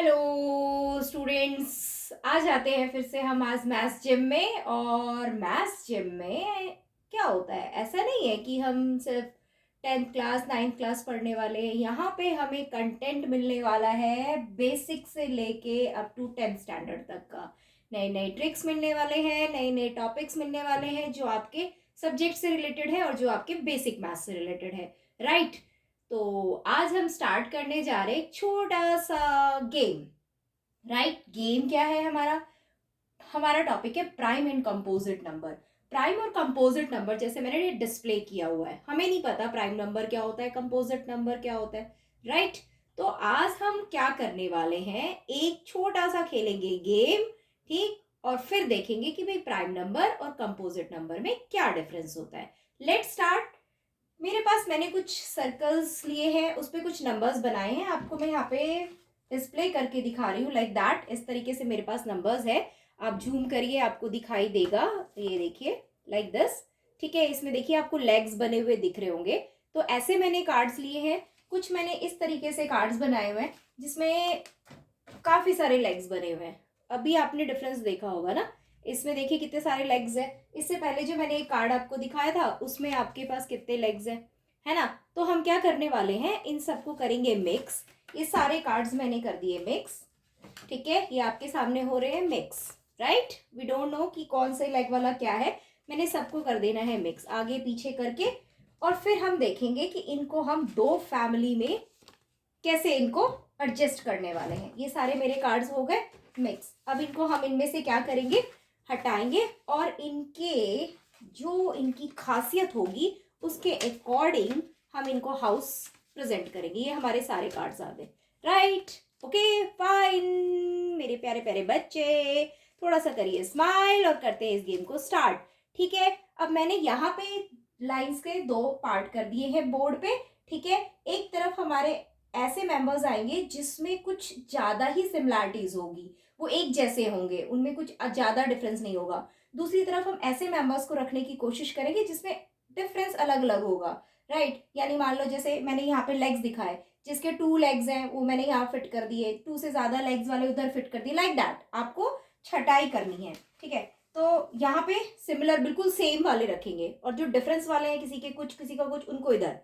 Hello students, आज आते हैं फिर से हम आज मैथ्स जिम में। और मैथ्स जिम में क्या होता है, ऐसा नहीं है कि हम सिर्फ 10th क्लास 9th क्लास पढ़ने वाले हैं। यहाँ पे हमें कंटेंट मिलने वाला है बेसिक से लेके अप टू 10th स्टैंडर्ड तक का। नए नए ट्रिक्स मिलने वाले हैं, नए नए टॉपिक्स मिलने वाले हैं जो आपके सब्जेक्ट से रिलेटेड है और जो आपके बेसिक मैथ्स से रिलेटेड है, राइट। तो आज हम स्टार्ट करने जा रहे एक छोटा सा गेम। राइट, गेम क्या है हमारा? हमारा टॉपिक है prime and composite number. Prime और कंपोजिट नंबर जैसे मैंने ये डिस्प्ले किया हुआ है, हमें नहीं पता प्राइम नंबर क्या होता है, कंपोजिट नंबर क्या होता है, राइट। तो आज हम क्या करने वाले हैं, एक छोटा सा खेलेंगे गेम, ठीक। और फिर देखेंगे कि भाई प्राइम नंबर और कंपोजिट नंबर में क्या डिफरेंस होता है। Let's start. मेरे पास मैंने कुछ सर्कल्स लिए हैं, उस पर कुछ नंबर्स बनाए हैं, आपको मैं यहाँ पे डिस्प्ले करके दिखा रही हूँ लाइक दैट। इस तरीके से मेरे पास नंबर्स है, आप जूम करिए आपको दिखाई देगा। ये देखिए लाइक दिस, ठीक है। इसमें देखिए आपको लेग्स बने हुए दिख रहे होंगे। तो ऐसे मैंने कार्ड्स लिए हैं, कुछ मैंने इस तरीके से कार्ड्स बनाए हुए हैं जिसमें काफी सारे लेग्स बने हुए हैं। अभी आपने डिफरेंस देखा होगा ना, इसमें देखिए कितने सारे लेग्स हैं। इससे पहले जो मैंने एक कार्ड आपको दिखाया था उसमें आपके पास कितने लेग्स हैं, है ना। तो हम क्या करने वाले हैं, इन सबको करेंगे मिक्स। ये सारे कार्ड्स मैंने कर दिए मिक्स, ठीक है। ये आपके सामने हो रहे हैं mix, right. We don't know कि कौन से लेग वाला क्या है, मैंने सबको कर देना है मिक्स आगे पीछे करके। और फिर हम देखेंगे कि इनको हम दो फैमिली में कैसे इनको एडजस्ट करने वाले हैं। ये सारे मेरे कार्ड्स हो गए मिक्स। अब इनको हम इनमें से क्या करेंगे, हटाएंगे और इनके जो इनकी खासियत होगी उसके अकॉर्डिंग हम इनको हाउस प्रेजेंट करेंगे। ये हमारे सारे कार्ड्स आ गए, राइट। ओके फाइन मेरे प्यारे प्यारे बच्चे, थोड़ा सा करिए स्माइल और करते हैं इस गेम को स्टार्ट, ठीक है। अब मैंने यहाँ पे लाइंस के दो पार्ट कर दिए हैं बोर्ड पे, ठीक है। एक तरफ हमारे ऐसे मेंबर्स आएंगे जिसमें कुछ ज्यादा ही सिमिलैरिटीज होगी, वो एक जैसे होंगे, उनमें कुछ ज्यादा डिफरेंस नहीं होगा। दूसरी तरफ हम ऐसे मेंबर्स को रखने की कोशिश करेंगे जिसमें डिफरेंस अलग अलग होगा, राइट। यानी मान लो जैसे मैंने यहाँ पे लेग्स दिखाए, जिसके 2 लेग्स हैं वो मैंने यहाँ फिट कर दिए, 2 से ज्यादा लेग्स वाले उधर फिट कर दिए, लाइक दैट। आपको छटाई करनी है, ठीक है। तो यहाँ पे सिमिलर बिल्कुल सेम वाले रखेंगे और जो डिफरेंस वाले हैं किसी के कुछ किसी का कुछ, उनको इधर,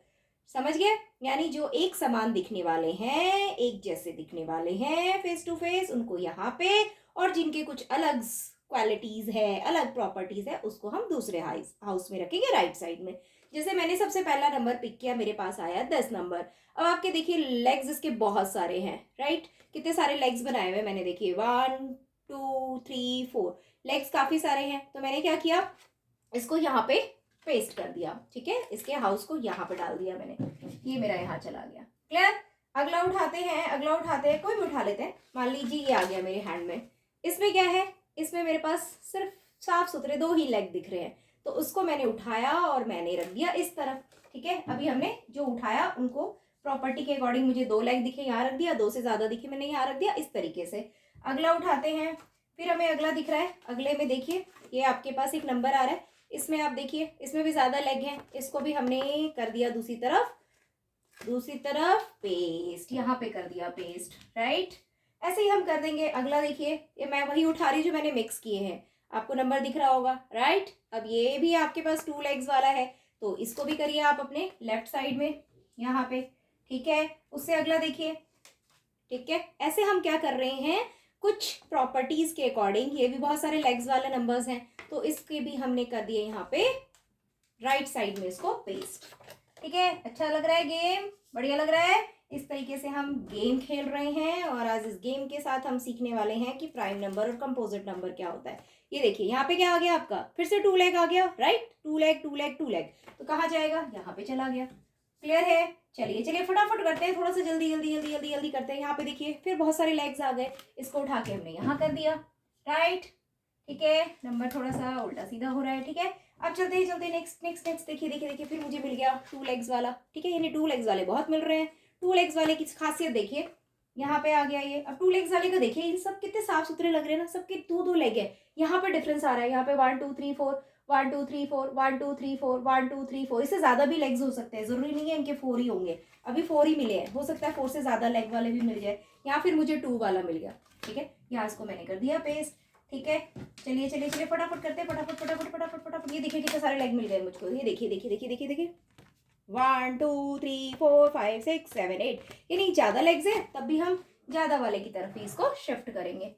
समझ गए। यानी जो एक समान दिखने वाले हैं, एक जैसे दिखने वाले हैं फेस टू फेस, उनको यहाँ पे, और जिनके कुछ अलग क्वालिटीज है, अलग प्रॉपर्टीज है, उसको हम दूसरे हाउस में रखेंगे राइट साइड में। जैसे मैंने सबसे पहला नंबर पिक किया, मेरे पास आया 10 नंबर। अब आपके देखिए लेग्स इसके बहुत सारे हैं, राइट। कितने सारे लेग्स बनाए हुए मैंने, देखिए 1 2 3 4 लेग्स काफी सारे हैं। तो मैंने क्या किया, इसको यहाँ पे पेस्ट कर दिया, ठीक है। इसके हाउस को यहाँ पे डाल दिया मैंने, ये मेरा यहाँ चला गया, क्लियर। अगला उठाते हैं, अगला उठाते हैं, कोई भी उठा लेते हैं। मान लीजिए ये आ गया मेरे हैंड में, इसमें क्या है, इसमें मेरे पास सिर्फ साफ सुथरे 2 ही लेग दिख रहे हैं। तो उसको मैंने उठाया और मैंने रख दिया इस तरफ, ठीक है। अभी हमने जो उठाया उनको प्रॉपर्टी के अकॉर्डिंग, मुझे 2 लेग दिखे यहाँ रख दिया, 2 से ज्यादा दिखे मैंने यहाँ रख दिया, इस तरीके से। अगला उठाते हैं, फिर हमें अगला दिख रहा है, अगले में देखिए ये आपके पास एक नंबर आ रहा है, इसमें आप देखिए इसमें भी ज्यादा लेग हैं, इसको भी हमने कर दिया दूसरी तरफ, दूसरी तरफ पेस्ट, यहाँ पे कर दिया पेस्ट, राइट। ऐसे ही हम कर देंगे। अगला देखिए, ये मैं वही उठा रही हूँ जो मैंने मिक्स किए हैं, आपको नंबर दिख रहा होगा, राइट। अब ये भी आपके पास 2 लेग्स वाला है, तो इसको भी करिए आप अपने लेफ्ट साइड में यहाँ पे, ठीक है। उससे अगला देखिए, ठीक है। ऐसे हम क्या कर रहे हैं, कुछ प्रॉपर्टीज के अकॉर्डिंग, ये भी बहुत सारे लेग्स वाले नंबर्स हैं, तो इसके भी हमने कर दिए यहाँ पे राइट साइड में इसको पेस्ट, ठीक है। अच्छा लग रहा है गेम, बढ़िया लग रहा है। इस तरीके से हम गेम खेल रहे हैं और आज इस गेम के साथ हम सीखने वाले हैं कि प्राइम नंबर और कंपोजिट नंबर क्या होता है। ये देखिए यहाँ पे क्या आ गया आपका, फिर से 2 लेग आ गया, राइट। 2 लेग 2 लेग 2 लेग, तो कहाँ जाएगा, यहाँ पे चला गया, क्लियर है। चलिए चलिए फटाफट करते हैं, थोड़ा सा जल्दी जल्दी जल्दी जल्दी जल्दी करते हैं। यहाँ पे देखिए फिर बहुत सारे लेग्स आ गए, इसको उठा के हमने यहाँ कर दिया, राइट, ठीक है। नंबर थोड़ा सा उल्टा सीधा हो रहा है, ठीक है। अब चलते हैं, चलते नेक्स्ट नेक्स्ट नेक्स्ट, देखिए देखिए देखिए फिर मुझे मिल गया 2 लेग्स वाला, ठीक है। यानी 2 लेग्स वाले बहुत मिल रहे हैं। 2 लेग्स वाले की खासियत देखिए, यहाँ पे आ गया ये। अब 2 लेग्स वाले का देखिए, इन सब कितने साफ सुथरे लग रहे हैं ना, सबके 2 2 लेग है। यहाँ पे डिफरेंस आ रहा है, यहाँ पे 1 2 3 4, 1 2 3 4, 1 2 3 4, 1 2 3 4, इससे ज़्यादा भी लेग्स हो सकते हैं, ज़रूरी नहीं है इनके 4 ही होंगे। अभी 4 ही मिले हैं, हो सकता है 4 से ज़्यादा लेग वाले भी मिल जाए, या फिर मुझे 2 वाला मिल गया। ठीक है, यहाँ इसको मैंने कर दिया पेस्ट। ठीक है, चलिए चलिए चलिए फटाफट करते हैं, फटाफट फटाफट फटाफट फटाफट। ये देखिए कितने सारे लेग मिल गए मुझको, ये देखिए देखिए देखिए देखिए देखिए 1 2 3 4 5 6 7 8, ये नहीं ज़्यादा लेग्स है, तब भी हम ज़्यादा वाले की तरफ ही इसको शिफ्ट करेंगे।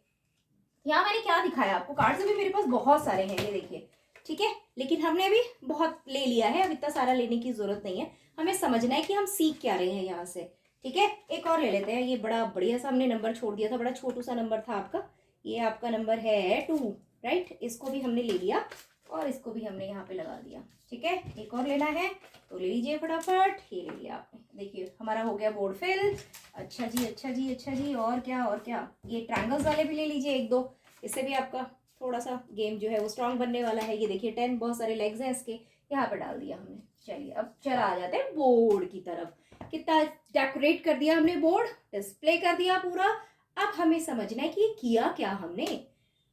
यहाँ मैंने क्या दिखाया आपको, कार्ड्स अभी मेरे पास बहुत सारे हैं, ये देखिए। ठीक है, लेकिन हमने अभी बहुत ले लिया है, अब इतना सारा लेने की जरूरत नहीं है, हमें समझना है कि हम सीख क्या रहे हैं यहाँ से। ठीक है, एक और ले लेते हैं, ये बड़ा बढ़िया सा हमने नंबर छोड़ दिया था, बड़ा छोटू सा नंबर था आपका, ये आपका नंबर है 2, राइट। इसको भी हमने ले लिया और इसको भी हमने यहाँ पे लगा दिया। ठीक है, एक और लेना है तो ले लीजिए फटाफट, ये ले लिया आपने। देखिए हमारा हो गया बोर्ड फिल। अच्छा जी अच्छा जी अच्छा जी, और क्या और क्या, ये ट्रायंगल्स वाले भी ले लीजिए एक दो, इससे भी आपका थोड़ा सा गेम जो है वो स्ट्रांग बनने वाला है। ये देखिए 10 बहुत सारे लेग्स हैं इसके, यहाँ पे डाल दिया हमने। चलिए अब चला आ जाते हैं बोर्ड की तरफ। कितना डेकोरेट कर दिया हमने, बोर्ड डिस्प्ले कर दिया पूरा। अब हमें समझना है कि ये किया क्या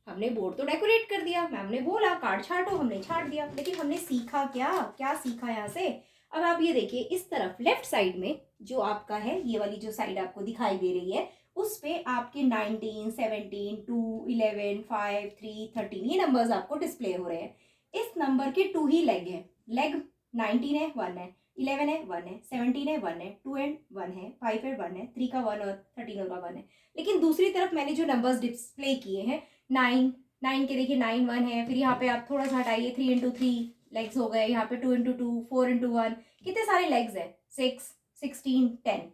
हमने बोर्ड तो डेकोरेट कर दिया, मैम ने बोला कार्ड छाटो, हमने छाट दिया, लेकिन हमने सीखा क्या, क्या सीखा यहाँ से। अब आप ये देखिए इस तरफ लेफ्ट साइड में जो आपका है, ये वाली जो साइड आपको दिखाई दे रही है, उस पे आपके 19 17 2 11 5 3 13 ये नंबर्स आपको डिस्प्ले हो रहे हैं। इस नंबर के 2 ही लेग है, लेग 19 है 1 है, 11 है 1 है, 17 है 1 है, 2 एंड 1 है, 5 है 1 है, 3 का 1 और 13 का 1 है। लेकिन दूसरी तरफ मैंने जो नंबर्स डिस्प्ले किए हैं, 9 के देखिए 9 1 है, फिर यहाँ पे आप थोड़ा सा हटाइए 3 इंटू 3 लेग्स हो गए, यहाँ पे 2 इंटू 2 4 इंटू 1, कितने सारे लेग्स है, 6 16 10।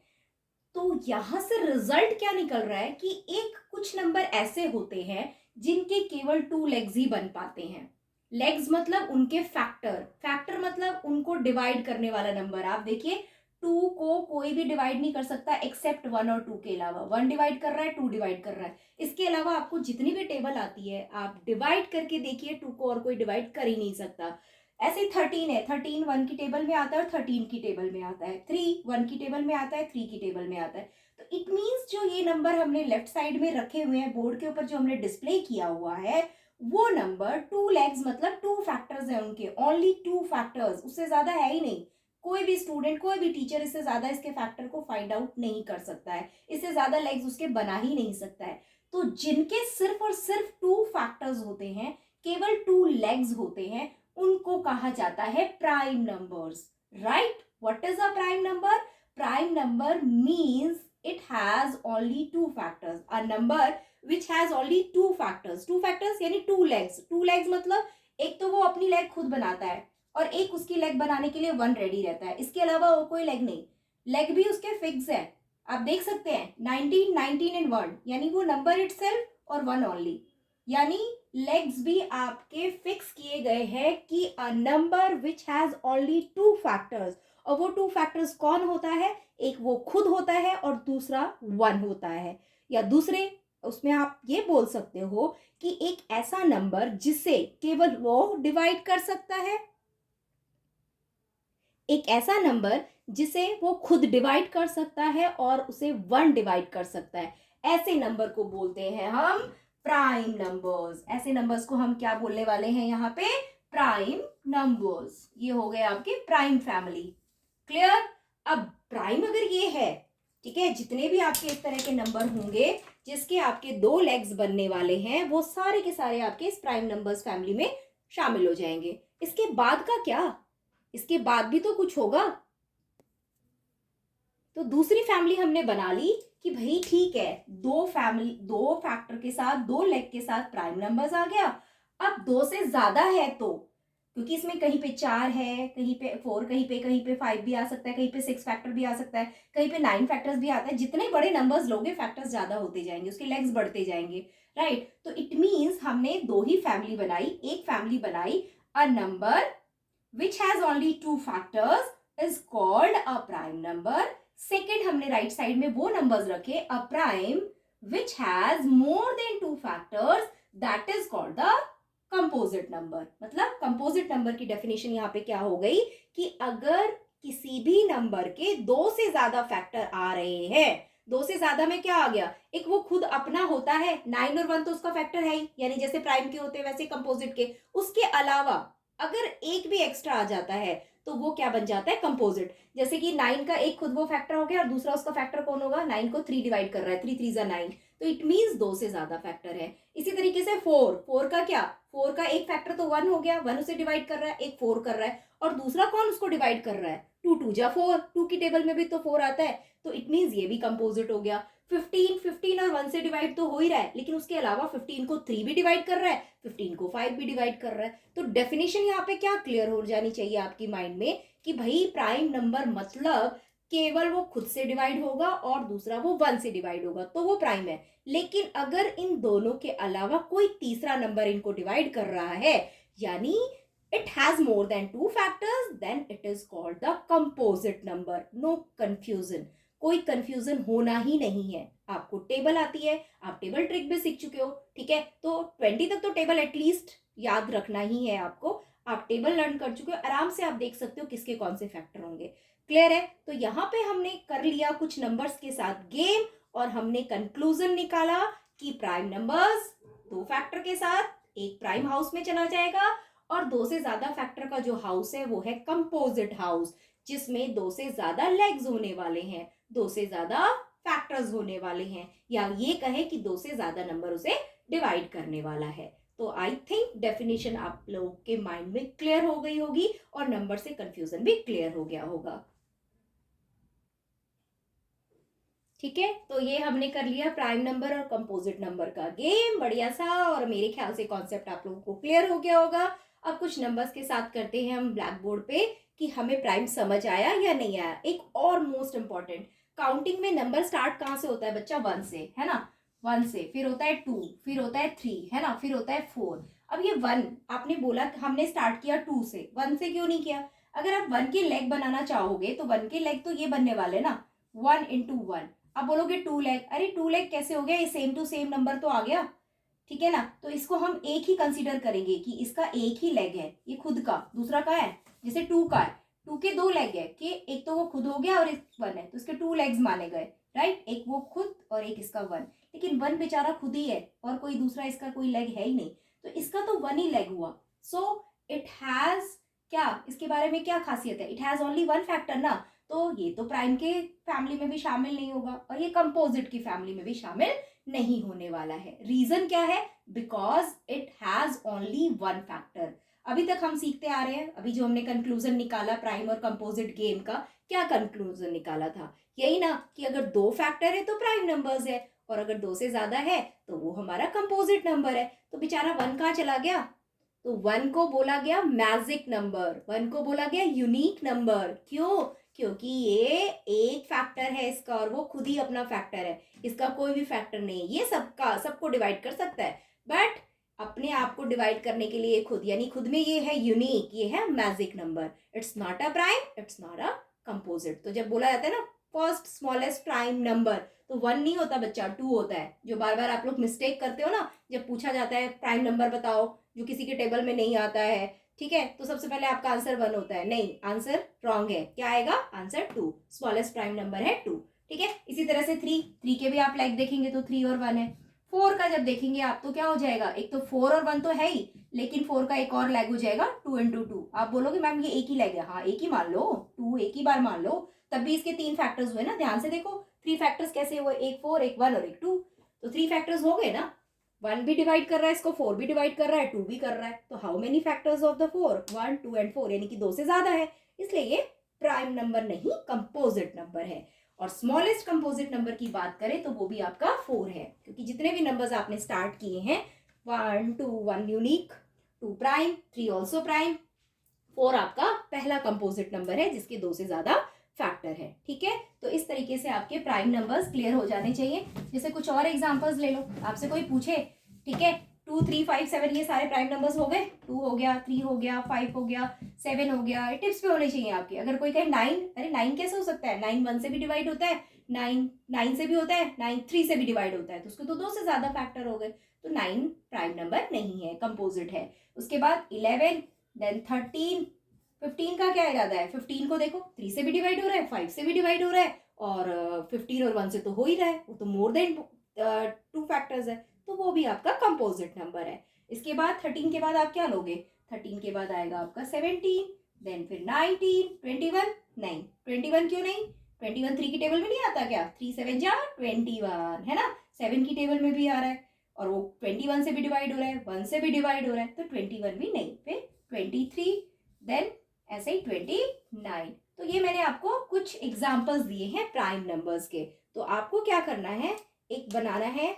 तो यहां से रिजल्ट क्या निकल रहा है कि एक कुछ नंबर ऐसे होते हैं जिनके केवल 2 लेग्स ही बन पाते हैं। लेग्स मतलब उनके फैक्टर, फैक्टर मतलब उनको डिवाइड करने वाला नंबर। आप देखिए 2 को कोई भी डिवाइड नहीं कर सकता एक्सेप्ट 1 और 2 के अलावा। 1 डिवाइड कर रहा है, 2 डिवाइड कर रहा है, इसके अलावा आपको जितनी भी टेबल आती है आप डिवाइड करके देखिए, 2 को और कोई डिवाइड कर ही नहीं सकता। ऐसे 13 है, 13 1 की टेबल में आता है और 13 की टेबल में आता है, 3 1 की टेबल में आता है, 3 की टेबल में आता है। तो इट मीन्स जो ये नंबर हमने लेफ्ट साइड में रखे हुए हैं बोर्ड के ऊपर, जो हमने डिस्प्ले किया हुआ है, वो नंबर 2 लेग्स मतलब 2 फैक्टर्स है उनके, ओनली 2 फैक्टर्स, उससे ज्यादा है ही नहीं। कोई भी स्टूडेंट कोई भी टीचर इससे ज्यादा इसके फैक्टर को फाइंड आउट नहीं कर सकता है, इससे ज्यादा लेग्स उसके बना ही नहीं सकता है। तो जिनके सिर्फ और सिर्फ 2 फैक्टर्स होते हैं, केवल 2 लेग्स होते हैं, उनको कहा जाता है prime numbers, right. What is a prime number? Prime number means it has only 2 factors, a number which has only 2 factors, 2 factors यानी 2 legs, 2 legs मतलब एक तो वो अपनी लेग खुद बनाता है और एक उसकी लेग बनाने के लिए 1 रेडी रहता है, इसके अलावा वो कोई लेग नहीं। लेग भी उसके फिक्स है, आप देख सकते हैं 19 19 एंड 1 यानी वो नंबर इटसेल्फ और 1 ओनली, यानी लेग्स भी आपके फिक्स किए गए हैं कि a number which has only 2 factors. और वो 2 फैक्टर्स कौन होता है? एक वो खुद होता है और दूसरा 1 होता है। या दूसरे उसमें आप ये बोल सकते हो कि एक ऐसा नंबर जिसे केवल वो डिवाइड कर सकता है, एक ऐसा नंबर जिसे वो खुद डिवाइड कर सकता है और उसे 1 डिवाइड कर सकता है, ऐसे नंबर को बोलते हैं हम प्राइम नंबर्स। ऐसे नंबर्स को हम क्या बोलने वाले हैं यहाँ पे? Prime numbers. ये हो गए आपके प्राइम फैमिली, क्लियर। अब प्राइम अगर ये है, ठीक है, जितने भी आपके इस तरह के नंबर होंगे जिसके आपके 2 लेग्स बनने वाले हैं, वो सारे के सारे आपके इस प्राइम नंबर्स फैमिली में शामिल हो जाएंगे। इसके बाद का क्या? इसके बाद भी तो कुछ होगा। तो दूसरी फैमिली हमने बना ली कि भाई ठीक है, 2 फैमिली 2 फैक्टर के साथ 2 लेग के साथ प्राइम नंबर्स आ गया। अब 2 से ज्यादा है तो, क्योंकि इसमें कहीं पे 4 है, कहीं पे 4, कहीं पे 5 भी आ सकता है, कहीं पे 6 फैक्टर भी आ सकता है, कहीं पे 9 फैक्टर्स भी आता है। जितने बड़े नंबर्स लोगे फैक्टर्स ज्यादा होते जाएंगे, उसके लेग्स बढ़ते जाएंगे, राइट। तो इट मीन्स हमने 2 ही फैमिली बनाई, एक फैमिली बनाई, a number which has only 2 factors is called a prime number। Second हमने राइट साइड में वो नंबर्स रखे, a prime which has more than 2 factors, that is called the composite number. मतलब composite number की definition यहाँ पे क्या हो गई कि अगर किसी भी नंबर के 2 से ज्यादा फैक्टर आ रहे हैं, 2 से ज्यादा में क्या आ गया, एक वो खुद अपना होता है, 9 और 1 तो उसका फैक्टर है ही, यानी जैसे प्राइम के होते हैं वैसे कंपोजिट के, उसके अलावा अगर एक भी एक्स्ट्रा आ जाता है तो वो क्या बन जाता है, कंपोजिट। जैसे कि 9 का एक खुद वो फैक्टर हो गया और दूसरा उसका फैक्टर कौन होगा, 9 को 3 डिवाइड कर रहा है, 3 3 जा 9, तो इट मीन्स 2 से ज्यादा फैक्टर है। इसी तरीके से 4 का क्या, 4 का एक फैक्टर तो 1 हो गया, 1 उसे डिवाइड कर रहा है, एक 4 कर रहा है, और दूसरा कौन उसको डिवाइड कर रहा है, 2 2 जा 4, 2 की टेबल में भी तो 4 आता है, तो इट मीन्स ये भी कंपोजिट हो गया। 15 और 1 से डिवाइड तो हो ही रहा है, लेकिन उसके अलावा 15 को 3 भी डिवाइड कर रहा है, 15 को 5 भी डिवाइड कर रहा है। तो डेफिनेशन यहाँ पे क्या क्लियर हो जानी चाहिए आपकी माइंड में कि भाई प्राइम नंबर मतलब केवल वो खुद से डिवाइड होगा और दूसरा वो 1 से डिवाइड होगा तो वो प्राइम है। लेकिन अगर इन दोनों के अलावा कोई तीसरा नंबर इनको डिवाइड कर रहा है, यानी it has more than 2 factors, then it is called the composite number. No confusion, कोई कंफ्यूजन होना ही नहीं है। आपको टेबल आती है, आप टेबल ट्रिक भी सीख चुके हो, ठीक है, तो 20 तक तो टेबल एटलीस्ट याद रखना ही है आपको। आप टेबल लर्न कर चुके हो, आराम से आप देख सकते हो किसके कौन से फैक्टर होंगे। क्लियर है? तो यहाँ पे हमने कर लिया कुछ नंबर्स के साथ गेम, और हमने कंक्लूजन निकाला कि प्राइम नंबर्स 2 फैक्टर के साथ एक प्राइम हाउस में चला जाएगा, और 2 से ज्यादा फैक्टर का जो हाउस है वो है कंपोजिट हाउस, जिसमें 2 से ज्यादा लेग्स होने वाले हैं, 2 से ज्यादा फैक्टर्स होने वाले हैं, या ये कहे कि 2 से ज्यादा नंबर उसे डिवाइड करने वाला है। तो आई थिंक डेफिनेशन आप लोगों के माइंड में क्लियर हो गई होगी और नंबर से कंफ्यूजन भी क्लियर हो गया होगा। ठीक है, तो ये हमने कर लिया प्राइम नंबर और कंपोजिट नंबर का गेम, बढ़िया सा, और मेरे ख्याल से कॉन्सेप्ट आप लोगों को क्लियर हो गया होगा। अब कुछ नंबर्स के साथ करते हैं हम ब्लैक बोर्ड पे कि हमें प्राइम समझ आया या नहीं आया। एक और मोस्ट इंपॉर्टेंट, काउंटिंग में नंबर स्टार्ट कहाँ से होता है बच्चा, 1 से, है ना, 1 से, फिर होता है 2, फिर होता है 3, है ना, फिर होता है 4। अब ये 1 आपने बोला हमने स्टार्ट किया 2 से, 1 से क्यों नहीं किया? अगर आप 1 के लेग बनाना चाहोगे तो 1 के लेग तो ये बनने वाले ना, 1 इंटू 1। अब बोलोगे 2 लेग, अरे 2 लेग कैसे हो गया, ये सेम टू सेम नंबर तो आ गया, ठीक है ना, तो इसको हम एक ही कंसीडर करेंगे कि इसका एक ही लेग है, ये खुद का, दूसरा का है, जैसे 2 का है, 2 के 2 लेग है, कि एक तो वो खुद हो गया और एक 1 है, तो इसके 2 लेग्स माने गए, राइट, एक वो खुद और एक इसका 1। लेकिन 1 बेचारा खुद ही है और कोई दूसरा इसका कोई लेग है ही नहीं, तो इसका तो 1 ही लेग हुआ। सो इट हैज क्या, इसके बारे में क्या खासियत है, इट हैज ओनली 1 फैक्टर ना, तो ये तो प्राइम के फैमिली में भी शामिल नहीं होगा और ये कंपोजिट की फैमिली में भी शामिल नहीं होने वाला है। रीजन क्या है, because it has only 1 factor. अभी तक हम सीखते आ रहे हैं, अभी जो हमने कंक्लूजन निकाला प्राइम और कंपोजिट गेम का, क्या कंक्लूजन निकाला था, यही ना कि अगर 2 फैक्टर है तो प्राइम नंबर्स है, और अगर 2 से ज्यादा है तो वो हमारा कंपोजिट नंबर है। तो बेचारा 1 कहाँ चला गया, तो 1 को बोला गया मैजिक नंबर, 1 को बोला गया यूनिक नंबर। क्यों? क्योंकि ये एक फैक्टर है इसका और वो खुद ही अपना फैक्टर है, इसका कोई भी फैक्टर नहीं है, ये सबका सबको डिवाइड कर सकता है, बट अपने आप को डिवाइड करने के लिए खुद, यानी खुद में ये है यूनिक, ये है magic number. It's not a prime, it's not a composite. तो जब बोला जाता है ना फर्स्ट स्मॉलेस्ट प्राइम नंबर, तो 1 नहीं होता बच्चा, 2 होता है। जो बार बार आप लोग मिस्टेक करते हो ना, जब पूछा जाता है प्राइम नंबर बताओ जो किसी के टेबल में नहीं आता है, ठीक है, तो सबसे पहले आपका आंसर 1 होता है, नहीं, आंसर रॉन्ग है, क्या आएगा, आंसर 2, स्मॉलेस्ट प्राइम नंबर है 2, ठीक है। इसी तरह से 3 के भी आप लाइक देखेंगे तो 3 और 1 है। 4 का जब देखेंगे आप तो क्या हो जाएगा, एक तो 4 और 1 तो है ही, लेकिन 4 का एक और लेग हो जाएगा 2 इंटू 2। आप बोलोगे मैम ये एक ही लेग है, हाँ एक ही मान लो, 2 एक ही बार मान लो, तब भी इसके 3 फैक्टर्स हुए ना, ध्यान से देखो 3 फैक्टर्स कैसे हुए, एक 4 एक 1 और एक 2, तो 3 फैक्टर्स हो गए ना। 1 भी डिवाइड कर रहा है इसको, 4 भी डिवाइड कर रहा है, 2 भी कर रहा है, तो how many factors of the 4, 1 2 and 4, यानी कि 2 से ज्यादा है, इसलिए ये प्राइम नंबर नहीं कंपोजिट नंबर है। और स्मॉलेस्ट कंपोजिट नंबर की बात करें तो वो भी आपका 4 है, क्योंकि जितने भी नंबर्स आपने स्टार्ट किए हैं 1 2 1 यूनिक, 2 प्राइम, 3 ऑल्सो प्राइम, 4 आपका पहला कंपोजिट नंबर है जिसके 2 से ज्यादा फैक्टर है, ठीक है। तो इस तरीके से आपके प्राइम नंबर्स क्लियर हो जाने चाहिए। जैसे कुछ और एग्जांपल्स ले लो, आपसे कोई पूछे, ठीक है, 2 3 5 7 ये सारे प्राइम नंबर्स हो गए, 2 हो गया, 3 हो गया, 5 हो गया, 7 हो गया, टिप्स पे होने चाहिए आपके। अगर कोई कहे 9, अरे 9 कैसे हो सकता है, 9 1 से भी डिवाइड होता है, 9 9 से भी होता है, 9 3 से भी डिवाइड होता है, तो उसके तो 2 से ज्यादा फैक्टर हो गए, तो 9 प्राइम नंबर नहीं है, कंपोजिट है। उसके बाद 11, देन 13, 15 का क्या इरादा है, 15 को देखो 3 से भी डिवाइड हो रहा है, 5 से भी डिवाइड हो रहा है, और 15 और 1 से तो हो ही रहा है, वो तो मोर देन 2 फैक्टर्स है, तो वो भी आपका कंपोजिट नंबर है। इसके बाद 13 के बाद आप क्या लोगे, 13 के बाद आएगा आपका 17, देन फिर 19, 21 नहीं, 21 क्यों नहीं, 21 3 की टेबल में नहीं आता क्या, 3 7 जा 21 है ना, 7 की टेबल में भी आ रहा है और वो 21 से भी डिवाइड हो रहा है, 1 से भी डिवाइड हो रहा है, तो 21 भी नहीं, फिर 23, देन ऐसे ही 29। तो ये मैंने आपको कुछ एग्जाम्पल्स दिए हैं प्राइम नंबर्स के। तो आपको क्या करना है, एक बनाना है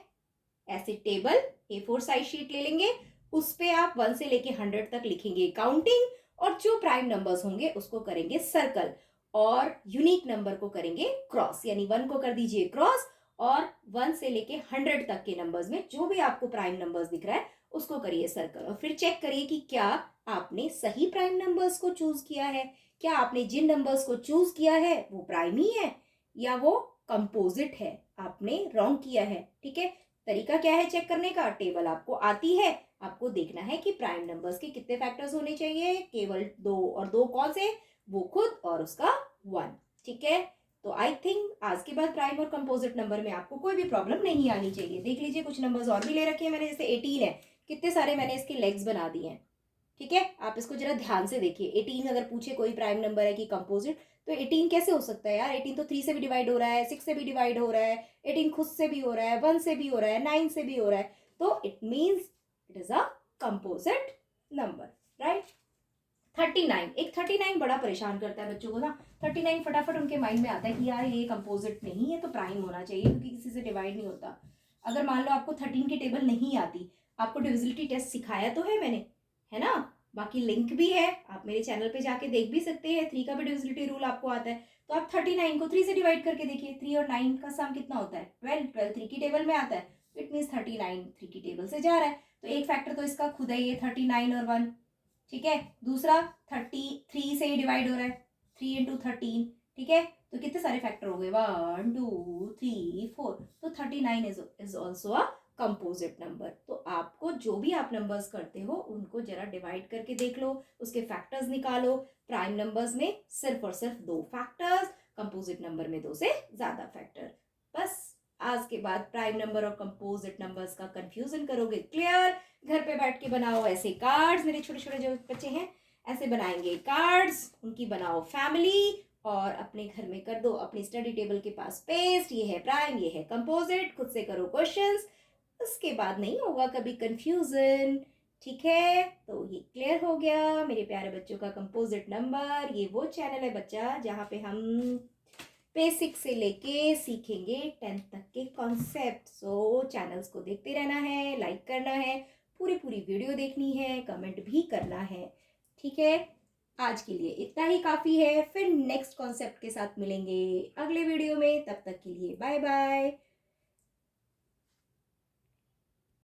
ऐसे टेबल, A4 साइज शीट ले लेंगे, उस पे आप 1 से लेके 100 तक लिखेंगे काउंटिंग, और जो प्राइम नंबर्स होंगे उसको करेंगे सर्कल और यूनिक नंबर को करेंगे क्रॉस, यानी 1 को कर दीजिए क्रॉस और 1 से लेके 100 तक के नंबर्स में जो भी आपको प्राइम नंबर्स दिख रहा है उसको करिए सर्कल, और फिर चेक करिए कि क्या आपने सही प्राइम नंबर्स को चूज किया है, क्या आपने जिन नंबर्स को चूज किया है वो प्राइम ही है या वो कंपोजिट है, आपने रॉन्ग किया है। ठीक है, तरीका क्या है चेक करने का, टेबल आपको आती है, आपको देखना है कि प्राइम नंबर्स के कितने फैक्टर्स होने चाहिए, केवल 2, और 2 कौन से, वो खुद और उसका 1। ठीक है, तो आई थिंक आज के बाद प्राइम और कंपोजिट नंबर में आपको कोई भी प्रॉब्लम नहीं आनी चाहिए। देख लीजिए कुछ नंबर्स और भी ले रखे हैं मैंने, जैसे 18 है, कितने सारे मैंने इसके लेग्स बना दिए हैं। ठीक है, आप इसको जरा ध्यान से देखिए, 18 अगर पूछे कोई प्राइम नंबर है कि कंपोजिट, तो 18 कैसे हो सकता है यार, 18 तो 3 से भी डिवाइड हो रहा है, 6 से भी डिवाइड हो रहा है, 18 खुद से भी हो रहा है, 1 से भी हो रहा है, 9 से भी हो रहा है, तो it means it is a composite number, right. 39, एक 39 बड़ा परेशान करता है बच्चों को ना, 39 फटाफट उनके माइंड में आता है कि यार ये कंपोजिट नहीं है तो प्राइम होना चाहिए क्योंकि किसी से डिवाइड नहीं होता। अगर मान लो आपको 13 की टेबल नहीं आती, आपको डिविजिबिलिटी टेस्ट सिखाया तो है मैंने, है ना, बाकी लिंक भी है, आप मेरे चैनल पे जाके देख भी सकते हैं, 3 का भी डिविजिबिलिटी रूल आपको आता है। तो आप 39 को 3 से डिवाइड करके देखिए, 3 और 9 का सम कितना होता है, 12, 12 3 की टेबल में आता है, इट मीन्स 39 3 की टेबल से जा रहा है, तो एक फैक्टर तो इसका खुद है ये 39 और 1। ठीक है, दूसरा 33 से ही डिवाइड हो रहा है, 3 इंटू 13। ठीक है, तो कितने सारे फैक्टर हो गए, 1 2 3 4, तो 39 is also a composite number. तो आपको जो भी आप नंबर्स करते हो उनको जरा डिवाइड करके देख लो, उसके फैक्टर्स निकालो। प्राइम नंबर्स में सिर्फ और सिर्फ 2 फैक्टर्स, कंपोजिट नंबर में 2 से ज्यादा फैक्टर। बस आज के बाद प्राइम नंबर और कंपोजिट नंबर्स का कंफ्यूजन करोगे क्लियर, घर पे बैठ के बनाओ ऐसे कार्ड्स, मेरे छोटे छोटे जो बच्चे हैं ऐसे बनाएंगे कार्ड्स, उनकी बनाओ फैमिली और अपने घर में कर दो अपनी स्टडी टेबल के पास पेस्ट, ये है प्राइम ये है कंपोजिट, खुद से करो क्वेश्चंस, उसके बाद नहीं होगा कभी कंफ्यूजन। ठीक है, तो ये क्लियर हो गया मेरे प्यारे बच्चों का कंपोजिट नंबर। ये वो चैनल है बच्चा जहाँ पे हम बेसिक से लेके सीखेंगे 10th तक के कॉन्सेप्ट। सो चैनल्स को देखते रहना है, लाइक करना है, पूरी पूरी वीडियो देखनी है, कमेंट भी करना है। ठीक है, आज के लिए इतना ही काफ़ी है, फिर नेक्स्ट कॉन्सेप्ट के साथ मिलेंगे अगले वीडियो में, तब तक के लिए बाय बाय।